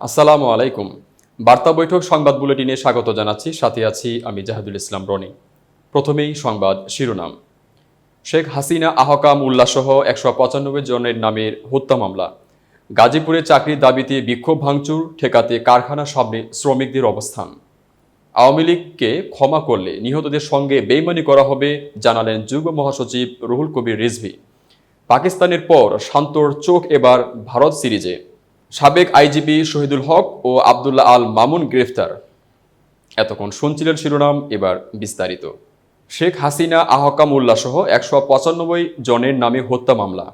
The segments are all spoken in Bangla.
আসসালামু আলাইকুম। বার্তা বৈঠক সংবাদ বুলেটিনে স্বাগত জানাচ্ছি। সাথে আছি আমি জাহিদুল ইসলাম রনি। প্রথমেই সংবাদ শিরোনাম। শেখ হাসিনা আহকাম উল্লাসহ ১৯৫ জনের নামের হত্যা মামলা। গাজীপুরে চাকরির দাবিতে বিক্ষোভ ভাঙচুর ঠেকাতে কারখানার সামনে শ্রমিকদের অবস্থান। আওয়ামী লীগকে ক্ষমা করলে নিহতদের সঙ্গে বেইমানি করা হবে জানালেন যুগ্ম মহাসচিব রুহুল কবির রিজভী। পাকিস্তানের পর শান্তর চোখ এবার ভারত সিরিজে। সাবেক আইজিপি শহীদুল হক ও আবদুল্লাহ আল মামুন গ্রেফতার। এতক্ষণ শুনছিলেন শিরোনাম, এবার বিস্তারিত। শেখ হাসিনা আহকাম উল্লাসহ ১৯৫ জনের নামে হত্যা মামলা।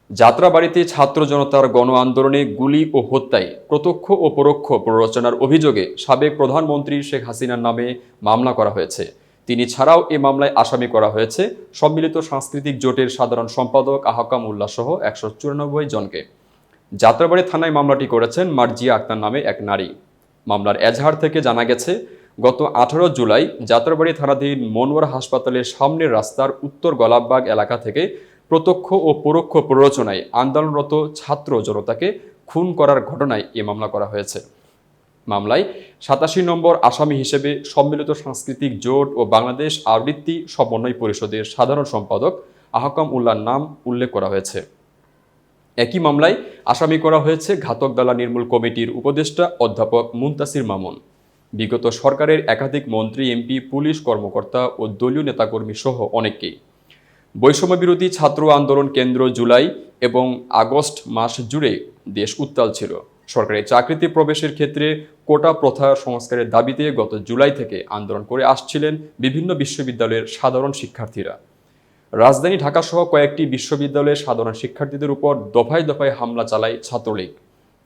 যাত্রাবাড়িতে ছাত্র জনতার গণ আন্দোলনে গুলি ও হত্যায় প্রত্যক্ষ ও পরোক্ষ প্ররোচনার অভিযোগে সাবেক প্রধানমন্ত্রী শেখ হাসিনার নামে মামলা করা হয়েছে। তিনি ছাড়াও এ মামলায় আসামি করা হয়েছে সম্মিলিত সাংস্কৃতিক জোটের সাধারণ সম্পাদক আহকাম উল্লাসহ ১৯৪ জনকে। যাত্রাবাড়ি থানায় মামলাটি করেছেন মার্জিয়া আক্তার নামে এক নারী। মামলার এজাহার থেকে জানা গেছে, গত ১৮ জুলাই যাত্রাবাড়ি থানাধীন মনোয়ারা হাসপাতালের সামনের রাস্তার উত্তর গলাববাগ এলাকা থেকে প্রত্যক্ষ ও পরোক্ষ প্ররোচনায় আন্দোলনরত ছাত্র জনতাকে খুন করার ঘটনায় এ মামলা করা হয়েছে। মামলায় ৮৭ নম্বর আসামি হিসেবে সম্মিলিত সাংস্কৃতিক জোট ও বাংলাদেশ আবৃত্তি সমন্বয় পরিষদের সাধারণ সম্পাদক আহকাম উল্লাহর নাম উল্লেখ করা হয়েছে। একই মামলায় আসামি করা হয়েছে ঘাতক দালা নির্মূল কমিটির উপদেষ্টা অধ্যাপক মুনতাসির মামুন, বিগত সরকারের একাধিক মন্ত্রী, এমপি, পুলিশ কর্মকর্তা ও দলীয় নেতাকর্মী সহ অনেককেই। বৈষম্য বিরোধী ছাত্র আন্দোলন কেন্দ্র জুলাই এবং আগস্ট মাস জুড়ে দেশ উত্তাল ছিল। সরকারি চাকরিতে প্রবেশের ক্ষেত্রে কোটা প্রথা সংস্কারের দাবিতে গত জুলাই থেকে আন্দোলন করে আসছিলেন বিভিন্ন বিশ্ববিদ্যালয়ের সাধারণ শিক্ষার্থীরা। রাজধানী ঢাকাসহ কয়েকটি বিশ্ববিদ্যালয়ের সাধারণ শিক্ষার্থীদের উপর দফায় দফায় হামলা চালায় ছাত্রলীগ।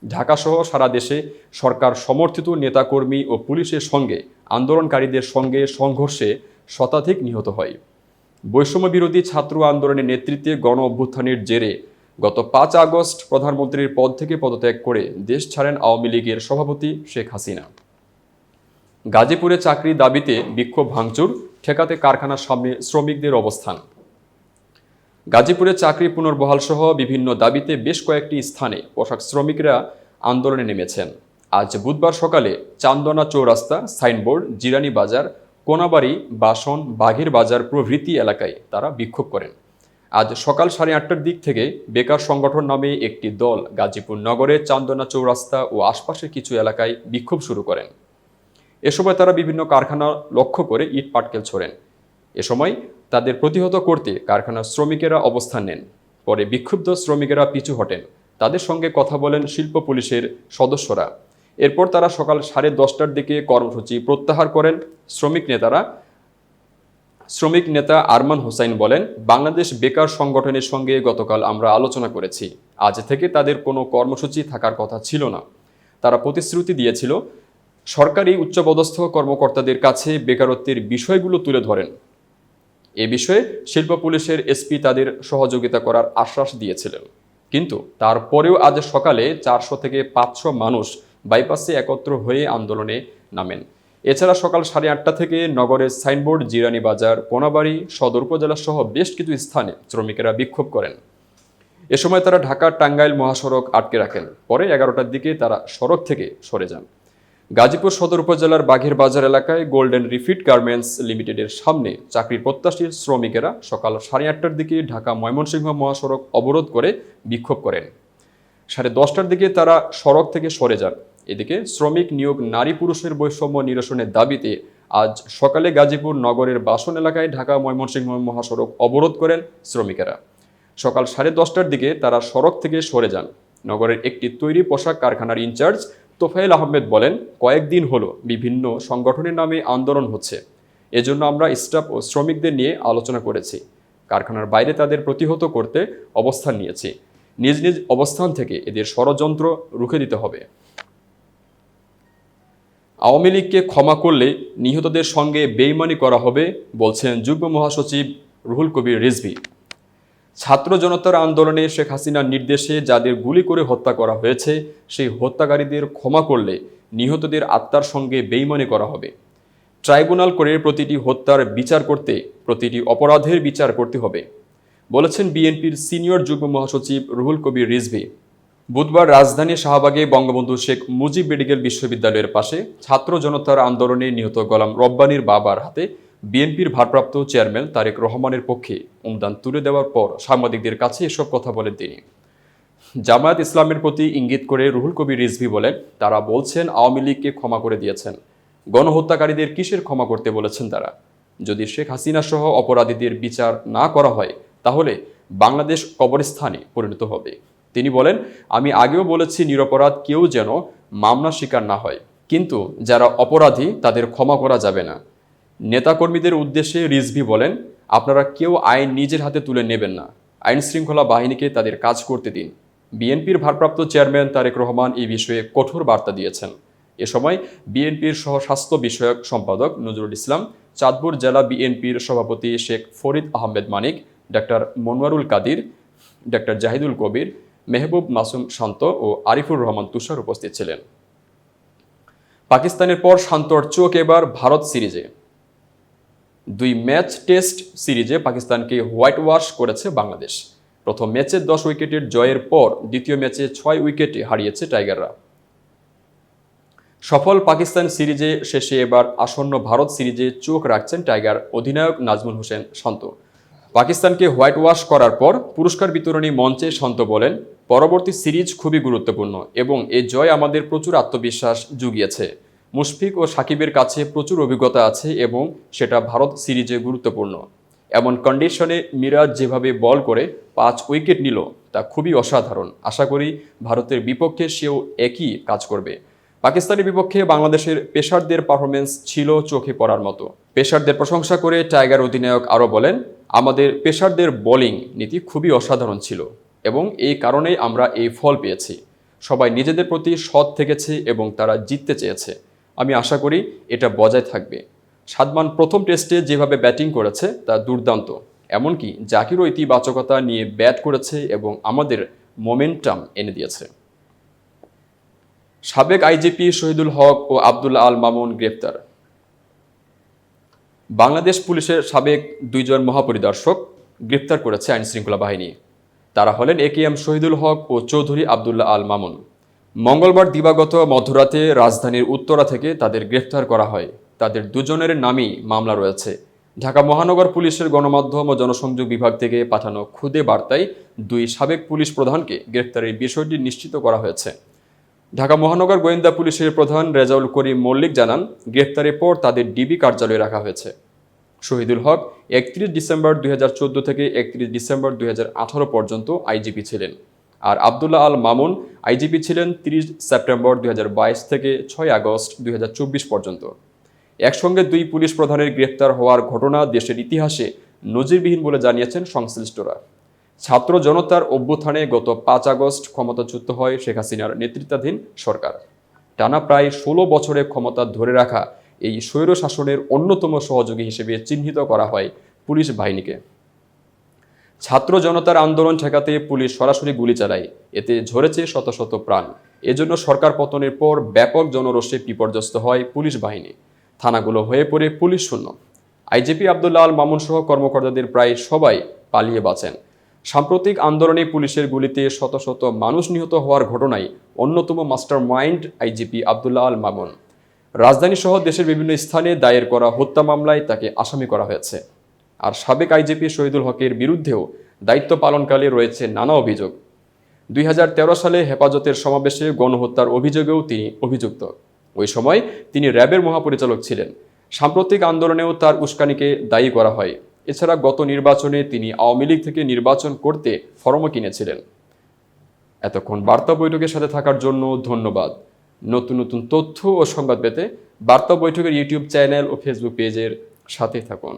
ঢাকাসহ সারা দেশে সরকার সমর্থিত নেতাকর্মী ও পুলিশের সঙ্গে আন্দোলনকারীদের সঙ্গে সংঘর্ষে শতাধিক নিহত হয়। বৈষম্য বিরোধী ছাত্র আন্দোলনের নেতৃত্বে গণ অভ্যুত্থানের জেরে গত ৫ আগস্ট প্রধানমন্ত্রীর পদ থেকে পদত্যাগ করে দেশ ছাড়েন আওয়ামী লীগের সভাপতি শেখ হাসিনা। গাজীপুরে চাকরির দাবিতে বিক্ষোভ ভাঙচুর ঠেকাতে কারখানার সামনে শ্রমিকদের অবস্থান। গাজীপুরে চাকরি পুনর্বহাল সহ বিভিন্ন দাবিতে বেশ কয়েকটি স্থানে পোশাক শ্রমিকরা আন্দোলনে নেমেছেন। আজ বুধবার সকালে চান্দনা চৌরাস্তা, সাইনবোর্ড, জিরানি বাজার, কোনাবাড়ি, বাসন, বাঘের বাজার প্রভৃতি এলাকায় তারা বিক্ষোভ করেন। আজ সকাল 8:30টার দিক থেকে বেকার সংগঠন নামে একটি দল গাজীপুর নগরের চান্দনা চৌরাস্তা ও আশপাশের কিছু এলাকায় বিক্ষোভ শুরু করেন। এ সময় তারা বিভিন্ন কারখানা লক্ষ্য করে ইট পাটকেল ছোড়েন। এ সময় তাদের প্রতিহত করতে কারখানার শ্রমিকেরা অবস্থান নেন। পরে বিক্ষুব্ধ শ্রমিকেরা পিছু হটেন। তাদের সঙ্গে কথা বলেন শিল্প পুলিশের সদস্যরা। এরপর তারা সকাল 10:30টার দিকে কর্মসূচি প্রত্যাহার করেন। শ্রমিক নেতা আরমান হোসাইন বলেন, বাংলাদেশ বেকার সংগঠনের সঙ্গে গতকাল আমরা আলোচনা করেছি। আজ থেকে তাদের কোনো কর্মসূচি থাকার কথা ছিল না। তারা প্রতিশ্রুতি দিয়েছিল সরকারি উচ্চপদস্থ কর্মকর্তাদের কাছে বেকারত্বের বিষয়গুলো তুলে ধরেন। এ বিষয়ে শিল্প পুলিশের এসপি তাদের সহযোগিতা করার আশ্বাস দিয়েছিলেন। কিন্তু তারপরেও আজ সকালে 400 থেকে 500 মানুষ বাইপাসে একত্র হয়ে আন্দোলনে নামেন। এছাড়া সকাল 8:30 থেকে নগরের সাইনবোর্ড, জিরানি বাজার, কোনাবাড়ি, সদর উপজেলা সহ বেশ কিছু স্থানে শ্রমিকেরা বিক্ষোভ করেন। এ সময় তারা ঢাকা-টাঙ্গাইল মহাসড়ক আটকে রাখেন। পরে 11টার দিকে তারা সড়ক থেকে সরে যান। গাজীপুর সদর উপজেলার বাঘের বাজার এলাকায় গোল্ডেন রিফিট গার্মেন্টস লিমিটেডের সামনে চাকরির প্রত্যাশী শ্রমিকেরা সকাল 8:30টার দিকে ঢাকা-ময়মনসিংহ মহাসড়ক অবরোধ করে বিক্ষোভ করেন। 10:30টার দিকে তারা সড়ক থেকে সরে যান। এদিকে শ্রমিক নিয়োগ, নারী পুরুষের বৈষম্য নিরসনের দাবিতে আজ সকালে গাজীপুর নগরের বাসন এলাকায় ঢাকা-ময়মনসিংহ মহাসড়ক অবরোধ করেন শ্রমিকেরা। সকাল 10:30টার দিকে তারা সড়ক থেকে সরে যান। নগরের একটি তৈরি পোশাক কারখানার ইনচার্জ তোফায়েল আহমেদ বলেন, কয়েকদিন হলো বিভিন্ন সংগঠনের নামে আন্দোলন হচ্ছে। এজন্য আমরা স্টাফ ও শ্রমিকদের নিয়ে আলোচনা করেছি। কারখানার বাইরে তাদের প্রতিহত করতে অবস্থান নিয়েছি। নিজ নিজ অবস্থান থেকে এদের ষড়যন্ত্র রুখে দিতে হবে। আওয়ামী লীগকে ক্ষমা করলে নিহতদের সঙ্গে বেইমানি করা হবে বলছেন যুগ্ম মহাসচিব রুহুল কবির রিজভী। ছাত্র জনতার আন্দোলনে শেখ হাসিনার নির্দেশে যাদের গুলি করে হত্যা করা হয়েছে, সেই হত্যাকারীদের ক্ষমা করলে নিহতদের আত্মার সঙ্গে বেইমানি করা হবে। ট্রাইব্যুনাল করে প্রতিটি হত্যার বিচার করতে, প্রতিটি অপরাধের বিচার করতে হবে বলেছেন বিএনপির সিনিয়র যুগ্ম মহাসচিব রুহুল কবির রিজভী। বুধবার রাজধানীর শাহবাগে বঙ্গবন্ধু শেখ মুজিব মেডিকেল বিশ্ববিদ্যালয়ের পাশে ছাত্র জনতার আন্দোলনে নিহত গোলাম রব্বানীর বাবার হাতে বিএনপির ভারপ্রাপ্ত চেয়ারম্যান তারেক রহমানের পক্ষে অনুদান তুলে দেওয়ার পর সাংবাদিকদের কাছে এসব কথা বলেন তিনি। জামায়াত ইসলামের প্রতি ইঙ্গিত করে রুহুল কবির রিজভী বলেন, তারা বলছেন আওয়ামী লীগকে ক্ষমা করে দিয়েছেন, গণহত্যাকারীদের কিসের ক্ষমা করতে বলেছেন তারা? যদি শেখ হাসিনা সহ অপরাধীদের বিচার না করা হয় তাহলে বাংলাদেশ কবরস্থানে পরিণত হবে। তিনি বলেন, আমি আগেও বলেছি নিরপরাধ কেউ যেন মামলা শিকার না হয়, কিন্তু যারা অপরাধী তাদের ক্ষমা করা যাবে না। নেতাকর্মীদের উদ্দেশ্যে রিজভী বলেন, আপনারা কেউ আইন নিজের হাতে তুলে নেবেন না, আইন শৃঙ্খলা বাহিনীকে তাদের কাজ করতে দিন। বিএনপির ভারপ্রাপ্ত চেয়ারম্যান তারেক রহমান এই বিষয়ে কঠোর বার্তা দিয়েছেন। এ সময় বিএনপির সহ স্বাস্থ্য বিষয়ক সম্পাদক নজরুল ইসলাম, চাঁদপুর জেলা বিএনপির সভাপতি শেখ ফরিদ আহমেদ মানিক, ডাক্তার মনোয়ারুল কাদির, ডাক্তার জাহিদুল কবির, মেহবুব মাসুম শান্ত ও আরিফুর রহমান তুষার উপস্থিত ছিলেন। পাকিস্তানের পর শান্তর চোখ এবার ভারত সিরিজে। 2 ম্যাচ টেস্ট সিরিজে পাকিস্তানকে হোয়াইট ওয়াশ করেছে বাংলাদেশ। প্রথম ম্যাচে 10 উইকেটের জয়ের পর দ্বিতীয় ম্যাচে 6 উইকেটে হারিয়েছে টাইগাররা। সফল পাকিস্তান সিরিজে শেষে এবার আসন্ন ভারত সিরিজে চোখ রাখছেন টাইগার অধিনায়ক নাজমুল হোসেন শান্ত। পাকিস্তানকে হোয়াইট ওয়াশ করার পর পুরস্কার বিতরণী মঞ্চে শান্ত বলেন, পরবর্তী সিরিজ খুবই গুরুত্বপূর্ণ এবং এই জয় আমাদের প্রচুর আত্মবিশ্বাস জুগিয়েছে। মুশফিক ও সাকিবের কাছে প্রচুর অভিজ্ঞতা আছে এবং সেটা ভারত সিরিজে গুরুত্বপূর্ণ। এমন কন্ডিশনে মিরাজ যেভাবে বল করে 5 উইকেট নিল তা খুবই অসাধারণ। আশা করি ভারতের বিপক্ষে সেও একই কাজ করবে। পাকিস্তানের বিপক্ষে বাংলাদেশের পেসারদের পারফরমেন্স ছিল চোখে পড়ার মতো। পেসারদের প্রশংসা করে টাইগার অধিনায়ক আরও বলেন, আমাদের পেসারদের বোলিং নীতি খুবই অসাধারণ ছিল এবং এই কারণেই আমরা এই ফল পেয়েছি। সবাই নিজেদের প্রতি সৎ থেকেছে এবং তারা জিততে চেয়েছে। আমি আশা করি এটা বজায় থাকবে। সাদমান প্রথম টেস্টে যেভাবে ব্যাটিং করেছে তা দুর্দান্ত, এমনকি জাকিরও ইতিবাচকতা নিয়ে ব্যাট করেছে এবং আমাদের মোমেন্টাম এনে দিয়েছে। সাবেক আইজিপি শহীদুল হক ও আব্দুল্লাহ আল মামুন গ্রেপ্তার। বাংলাদেশ পুলিশের সাবেক 2 জন মহাপরিদর্শক গ্রেপ্তার করেছে আইনশৃঙ্খলা বাহিনী। তারা হলেন AKM শহীদুল হক ও চৌধুরী আব্দুল্লাহ আল মামুন। মঙ্গলবার দিবাগত মধ্যরাতে রাজধানীর উত্তরা থেকে তাদের গ্রেপ্তার করা হয়। তাদের দুজনের নামই মামলা রয়েছে। ঢাকা মহানগর পুলিশের গণমাধ্যম ও জনসংযোগ বিভাগ থেকে পাঠানো খুদে বার্তায় 2 সাবেক পুলিশ প্রধানকে গ্রেপ্তারের বিষয়টি নিশ্চিত করা হয়েছে। ঢাকা মহানগর গোয়েন্দা পুলিশের প্রধান রেজাউল করিম মল্লিক জানান, গ্রেপ্তারের পর তাদের ডিবি কার্যালয়ে রাখা হয়েছে। শহীদুল হক 31 ডিসেম্বর 2014 থেকে 31 ডিসেম্বর 2018 পর্যন্ত আইজিপি ছিলেন, আর আব্দুল্লাহ আল মামুন আইজিপি ছিলেন 30 সেপ্টেম্বর 2022 থেকে 6 আগস্ট 2024 পর্যন্ত। একসঙ্গে 2 পুলিশ প্রধানের গ্রেপ্তার হওয়ার ঘটনা দেশের ইতিহাসে নজিরবিহীন বলে জানিয়েছেন সংশ্লিষ্টরা। ছাত্র জনতার অভ্যুত্থানে গত 5 আগস্ট ক্ষমতাচ্যুত হয় শেখ হাসিনার নেতৃত্বাধীন সরকার। টানা প্রায় 16 বছরে ক্ষমতা ধরে রাখা এই স্বৈর শাসনের অন্যতম সহযোগী হিসেবে চিহ্নিত করা হয় পুলিশ বাহিনীকে। ছাত্র জনতার আন্দোলন ঠেকাতে পুলিশ সরাসরি গুলি চালায়, এতে ঝরেছে শত শত প্রাণ। এজন্য সরকার পতনের পর ব্যাপক জনরোষে বিপর্যস্ত হয় পুলিশ বাহিনী। থানাগুলো হয়ে পড়ে পুলিশ শূন্য। আইজিপি আব্দুল্লাহ আল মামুন সহ কর্মকর্তাদের প্রায় সবাই পালিয়ে বাঁচেন। সাম্প্রতিক আন্দোলনে পুলিশের গুলিতে শত শত মানুষ নিহত হওয়ার ঘটনায় অন্যতম master mind IGP Abdullah Al Mamun. রাজধানী সহ দেশের বিভিন্ন স্থানে দায়ের করা হত্যা মামলায় তাকে আসামি করা হয়েছে। আর সাবেক আইজিপি শহীদুল হকের বিরুদ্ধেও দায়িত্ব পালনকালে রয়েছে নানা অভিযোগ। 2013 সালে হেফাজতের সমাবেশে গণহত্যার অভিযোগেও তিনি অভিযুক্ত। ওই সময় তিনি র্যাবের মহাপরিচালক ছিলেন। সাম্প্রতিক আন্দোলনেও তার উস্কানিকে দায়ী করা হয়। এছাড়া গত নির্বাচনে তিনি আওয়ামী লীগ থেকে নির্বাচন করতে ফরমও কিনেছিলেন। এতক্ষণ বার্তা বৈঠকের সাথে থাকার জন্য ধন্যবাদ। নতুন নতুন তথ্য ও সংবাদ পেতে বার্তা বৈঠকের ইউটিউব চ্যানেল ও ফেসবুক পেজের সাথে থাকুন।